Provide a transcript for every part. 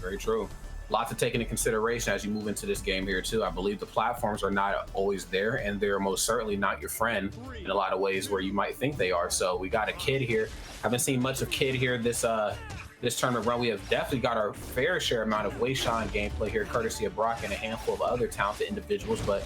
Very true. Lots to take into consideration as you move into this game here too. I believe the platforms are not always there, and they're most certainly not your friend in a lot of ways where you might think they are. So we got a Kid here. Haven't seen much of Kid here this tournament run. We have definitely got our fair share amount of Weishan gameplay here, courtesy of Brock and a handful of other talented individuals. But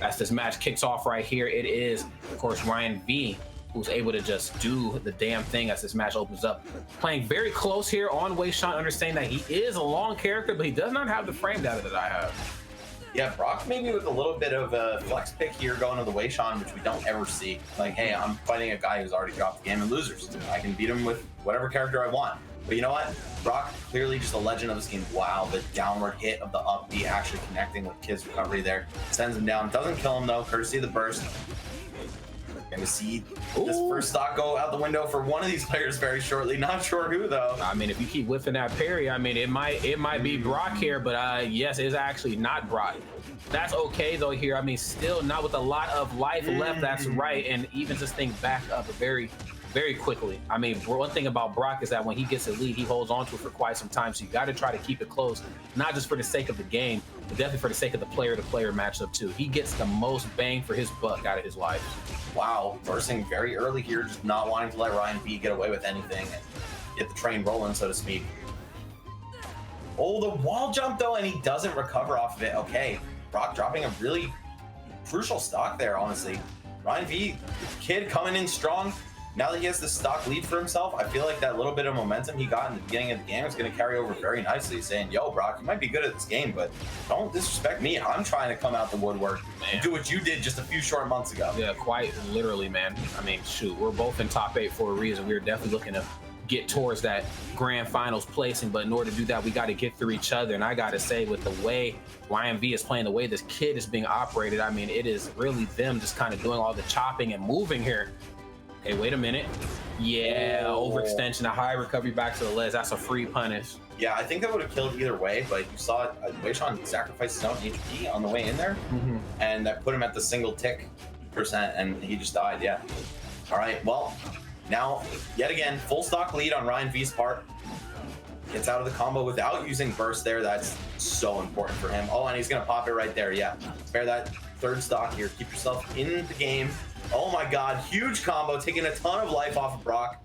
as this match kicks off right here, it is, of course, YNV who's able to just do the damn thing as this match opens up. Playing very close here on Weishan, understanding that he is a long character, but he does not have the frame data that I have. Yeah, Brock maybe with a little bit of a flex pick here going to the Weishan, which we don't ever see. Like, hey, I'm fighting a guy who's already dropped the game in losers. I can beat him with whatever character I want. But you know what? Brock, clearly just a legend of this game. Wow, the downward hit of the up B actually connecting with Kid's recovery there. Sends him down. Doesn't kill him though, courtesy of the burst. Gonna see this first stock go out the window for one of these players very shortly. Not sure who though. I mean, if you keep whiffing that parry, I mean, it might be Brock here, but yes, it's actually not Brock. That's okay though here. I mean, still not with a lot of life left. That's right, and evens this thing back up very quickly. I mean, one thing about Brock is that when he gets a lead, he holds on to it for quite some time. So you got to try to keep it close, not just for the sake of the game, but definitely for the sake of the player-to-player matchup too. He gets the most bang for his buck out of his life. Wow, bursting very early here, just not wanting to let YNV get away with anything and get the train rolling, so to speak. Oh, the wall jump though, and he doesn't recover off of it. Okay, Brock dropping a really crucial stock there, honestly. YNV, Kid coming in strong. Now that he has the stock lead for himself, I feel like that little bit of momentum he got in the beginning of the game is going to carry over very nicely, saying, yo, Brock, you might be good at this game, but don't disrespect me. I'm trying to come out the woodwork and do what you did just a few short months ago. Yeah, quite literally, man. I mean, shoot, we're both in top 8 for a reason. We're definitely looking to get towards that grand finals placing, but in order to do that, we got to get through each other. And I got to say, with the way YNV is playing, the way this Kid is being operated, I mean, it is really them just kind of doing all the chopping and moving here. Hey, wait a minute. Yeah, overextension, a high recovery back to the ledge. That's a free punish. Yeah, I think that would have killed either way, but you saw Weishan sacrifice his own HP on the way in there, and that put him at the single tick percent, and he just died, yeah. All right, well, now, yet again, full stock lead on YNV's part. Gets out of the combo without using burst there. That's so important for him. Oh, and he's going to pop it right there, yeah. Spare that third stock here. Keep yourself in the game. Oh my god, huge combo, taking a ton of life off of Brock.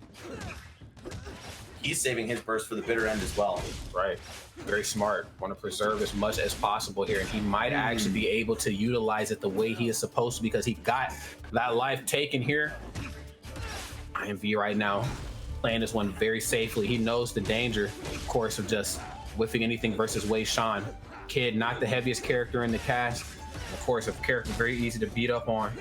He's saving his burst for the bitter end as well. Right, very smart. Want to preserve as much as possible here, and he might actually be able to utilize it the way he is supposed to, because he got that life taken here. YNV right now playing this one very safely. He knows the danger, of course, of just whiffing anything versus Weishan. Kid, not the heaviest character in the cast. Of course, a character very easy to beat up on.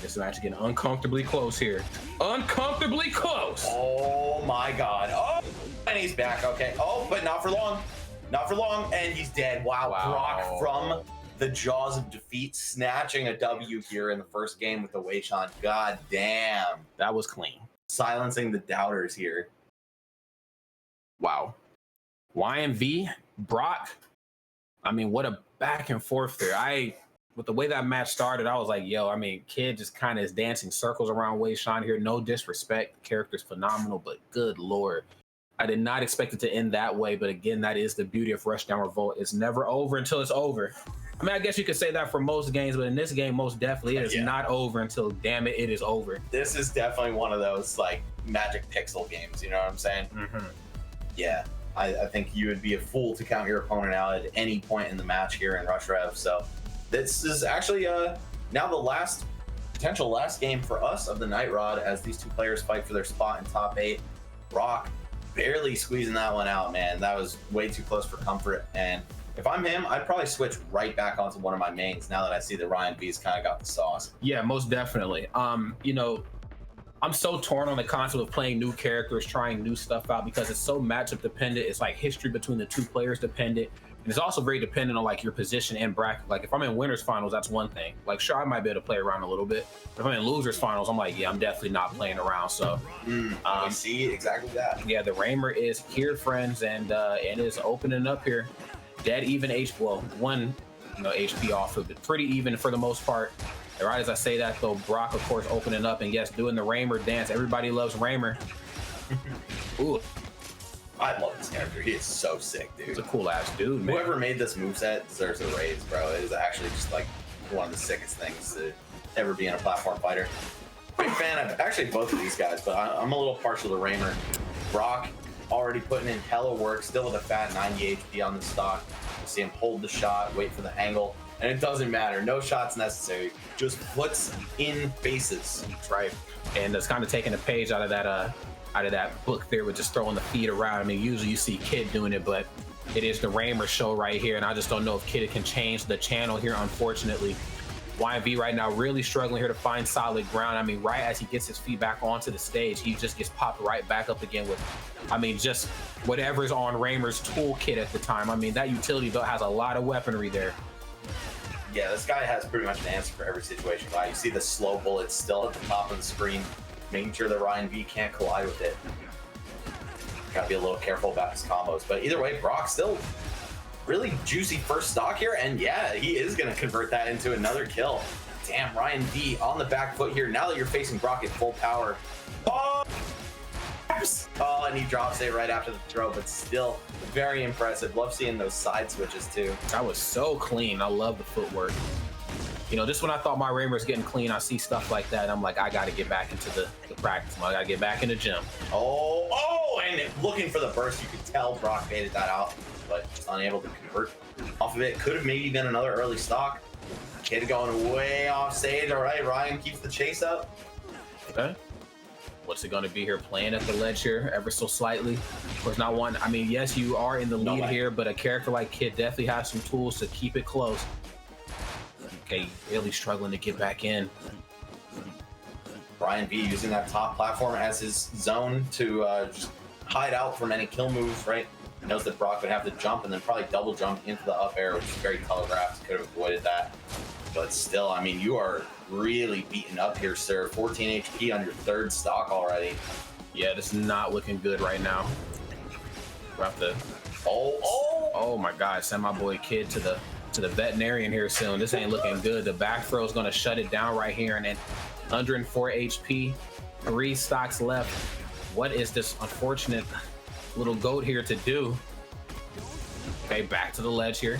This match is getting uncomfortably close here. Uncomfortably close. Oh my god. Oh, and he's back. Okay. Oh, but not for long. Not for long. And he's dead. Wow. Brock from the jaws of defeat, snatching a W here in the first game with the Weishan. God damn. That was clean. Silencing the doubters here. Wow. YNV, Brock. I mean, what a back and forth there. With the way that match started, I was like, yo, I mean, Kid just kind of is dancing circles around Weishan here. No disrespect. The character's phenomenal, but good lord. I did not expect it to end that way, but again, that is the beauty of Rushdown Revolt. It's never over until it's over. I mean, I guess you could say that for most games, but in this game, most definitely, it is not over until, damn it, it is over. This is definitely one of those, like, Magic Pixel games, you know what I'm saying? Yeah, I think you would be a fool to count your opponent out at any point in the match here in Rush Rev, so this is actually now the potential last game for us of the Night Rod, as these two players fight for their spot in top 8. Brock barely squeezing that one out, man. That was way too close for comfort. And if I'm him, I'd probably switch right back onto one of my mains now that I see that YNV's kind of got the sauce. Yeah, most definitely. You know, I'm so torn on the concept of playing new characters, trying new stuff out, because it's so matchup dependent. It's like history between the two players dependent. And it's also very dependent on like your position and bracket. Like if I'm in winners finals, that's one thing. Like sure, I might be able to play around a little bit. If I'm in losers finals, I'm like, yeah, I'm definitely not playing around. So I see exactly that. Yeah, the Raymer is here, friends, and is opening up here. Dead even one HP off of it. Pretty even for the most part. And right as I say that though, Brock of course opening up, and yes, doing the Raymer dance. Everybody loves Raymer. Ooh. I love this character. He is so sick, dude. He's a cool ass dude, man. Whoever made this moveset deserves a raise, bro. It is actually just like one of the sickest things to ever be in a platform fighter. Big fan of actually both of these guys, but I'm a little partial to Raymer. Brock already putting in hella work, still with a fat 90 HP on the stock. You see him hold the shot, wait for the angle, and it doesn't matter. No shots necessary. Just puts in faces. That's right. And it's kind of taking a page out of that book there with just throwing the feet around. I mean, usually you see Kid doing it, but it is the Raymer show right here, and I just don't know if Kid can change the channel here, unfortunately. YNV right now really struggling here to find solid ground. I mean, right as he gets his feet back onto the stage, he just gets popped right back up again with, I mean, just whatever's on Raymer's toolkit at the time. I mean, that utility belt has a lot of weaponry there. Yeah, this guy has pretty much an answer for every situation. Wow, you see the slow bullets still at the top of the screen, making sure that YNV can't collide with it. Gotta be a little careful about his combos. But either way, Brock still really juicy first stock here, and yeah, he is going to convert that into another kill. Damn, Ryan V on the back foot here. Now that you're facing Brock at full power. Oh, and he drops it right after the throw, but still very impressive. Love seeing those side switches too. That was so clean. I love the footwork. You know, just when I thought my Raymer's getting clean, I see stuff like that, and I'm like, I got to get back into the practice. I got to get back in the gym. Oh, and looking for the burst. You could tell Brock baited that out, but just unable to convert off of it. Could have maybe been another early stock. Kid going way off stage. All right, Ryan keeps the chase up. Okay. What's it going to be here? Playing at the ledge here ever so slightly. Of course, not one. I mean, yes, you are in the lead here, but a character like Kid definitely has some tools to keep it close. Okay, really struggling to get back in. Ryan V using that top platform as his zone to just hide out from any kill moves, right? He knows that Brock would have to jump and then probably double jump into the up air, which is very telegraphed. Could have avoided that. But still, I mean, you are really beaten up here, sir. 14 HP on your third stock already. Yeah, this is not looking good right now. We're have to. Oh my God! Send my boy Kid to the veterinarian here soon. This ain't looking good. The back throw is gonna shut it down right here, and then 104 HP, 3 stocks left. What is this unfortunate little goat here to do? Okay, back to the ledge here.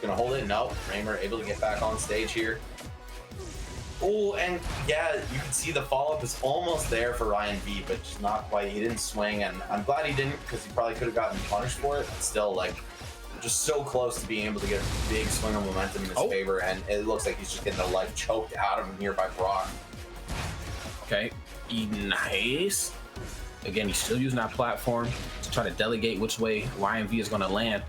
Gonna hold it. No, Raymer able to get back on stage here. Oh, and yeah, you can see the follow-up is almost there for Ryan V, but just not quite. He didn't swing, and I'm glad he didn't, because he probably could have gotten punished for it. But still, like, just so close to being able to get a big swing of momentum in his favor, and it looks like he's just getting the life choked out of him here by Brock. Okay, nice. Again, he's still using that platform to try to delegate which way YNV is going to land.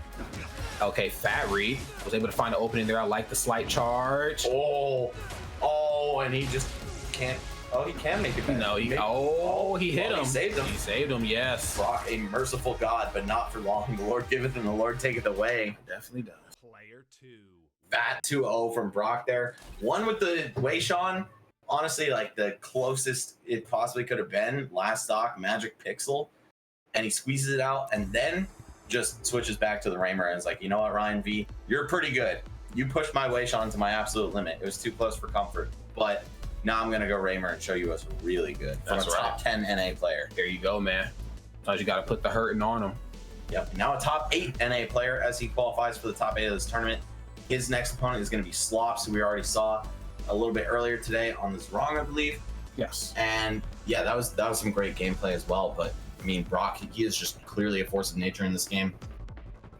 Okay, Fat Reed was able to find an opening there. I like the slight charge. Oh, and he just can't. Oh, he can make it back. No, he hit him. He saved him. He saved him, yes. Brock, a merciful God, but not for long. The Lord giveth and the Lord taketh away. Definitely does. Player 2. Fat 2-0 from Brock there. One with the Wei Shan. Honestly, like the closest it possibly could have been. Last stock, Magic Pixel. And he squeezes it out and then just switches back to the Raymer and is like, you know what, Ryan V, you're pretty good. You pushed my Wei Shan to my absolute limit. It was too close for comfort. But now I'm going to go Raymer and show you what's really good from a top 10 NA player. There you go, man. Sometimes you got to put the hurting on him. Yep. Now a top 8 NA player as he qualifies for the top 8 of this tournament. His next opponent is going to be Slops, who we already saw a little bit earlier today on this wrong, I believe. Yes. And yeah, that was some great gameplay as well. But I mean, Brock, he is just clearly a force of nature in this game,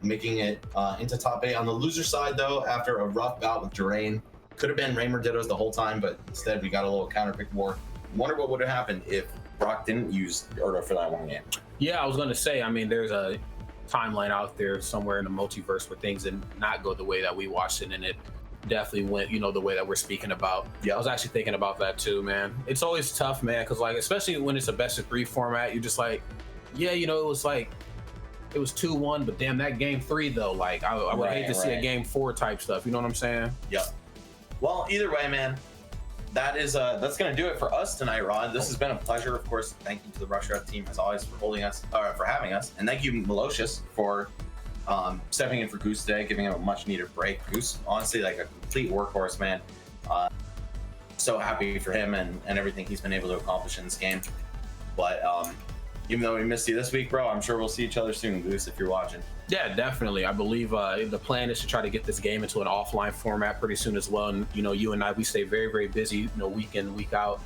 making it into top 8. On the loser side, though, after a rough bout with Durain, could have been Raymer Dittos the whole time, but instead we got a little counter pick war. Wonder what would have happened if Brock didn't use Urda for that one game. Yeah, I was going to say, I mean, there's a timeline out there somewhere in the multiverse where things did not go the way that we watched it, and it definitely went, you know, the way that we're speaking about. Yeah, I was actually thinking about that too, man. It's always tough, man, because like, especially when it's a best of 3 format, you're just like, yeah, you know, it was 2-1, but damn, that game 3 though, like I would hate to see a game 4 type stuff, you know what I'm saying? Yep. Well, either way, man, that's gonna do it for us tonight, Rod. This has been a pleasure. Of course, thank you to the Rush Ref team as always for for having us, and thank you, Malocious, for stepping in for Goose today, giving him a much needed break. Goose, honestly, like a complete workhorse, man. So happy for him and everything he's been able to accomplish in this game. But even though we missed you this week, bro, I'm sure we'll see each other soon, Goose, if you're watching. Yeah, definitely. I believe the plan is to try to get this game into an offline format pretty soon as well. And you and I, we stay very, very busy, week in, week out,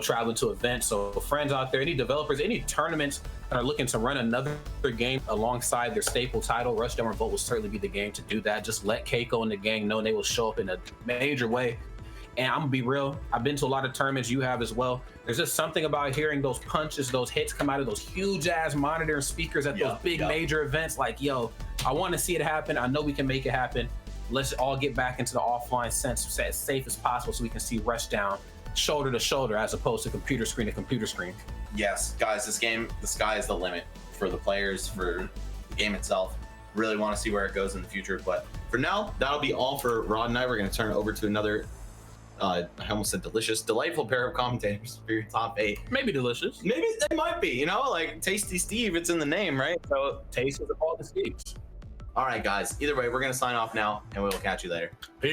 traveling to events. So friends out there, any developers, any tournaments that are looking to run another game alongside their staple title, Rushdown Revolt will certainly be the game to do that. Just let Keiko and the gang know, and they will show up in a major way. And I'm gonna be real, I've been to a lot of tournaments, you have as well. There's just something about hearing those punches, those hits come out of those huge ass monitor and speakers at those big major events. Like, yo, I want to see it happen. I know we can make it happen. Let's all get back into the offline sense as safe as possible so we can see Rushdown shoulder to shoulder as opposed to computer screen to computer screen. Yes, guys, this game, the sky is the limit for the players, for the game itself. Really want to see where it goes in the future. But for now, that'll be all for Rod and I. We're going to turn it over to another I almost said delicious, delightful pair of commentators for your top 8. Maybe delicious. Maybe they might be, like Tasty Steve, it's in the name, right? So taste is of all the Steves. All right, guys. Either way, we're going to sign off now, and we will catch you later. Peace.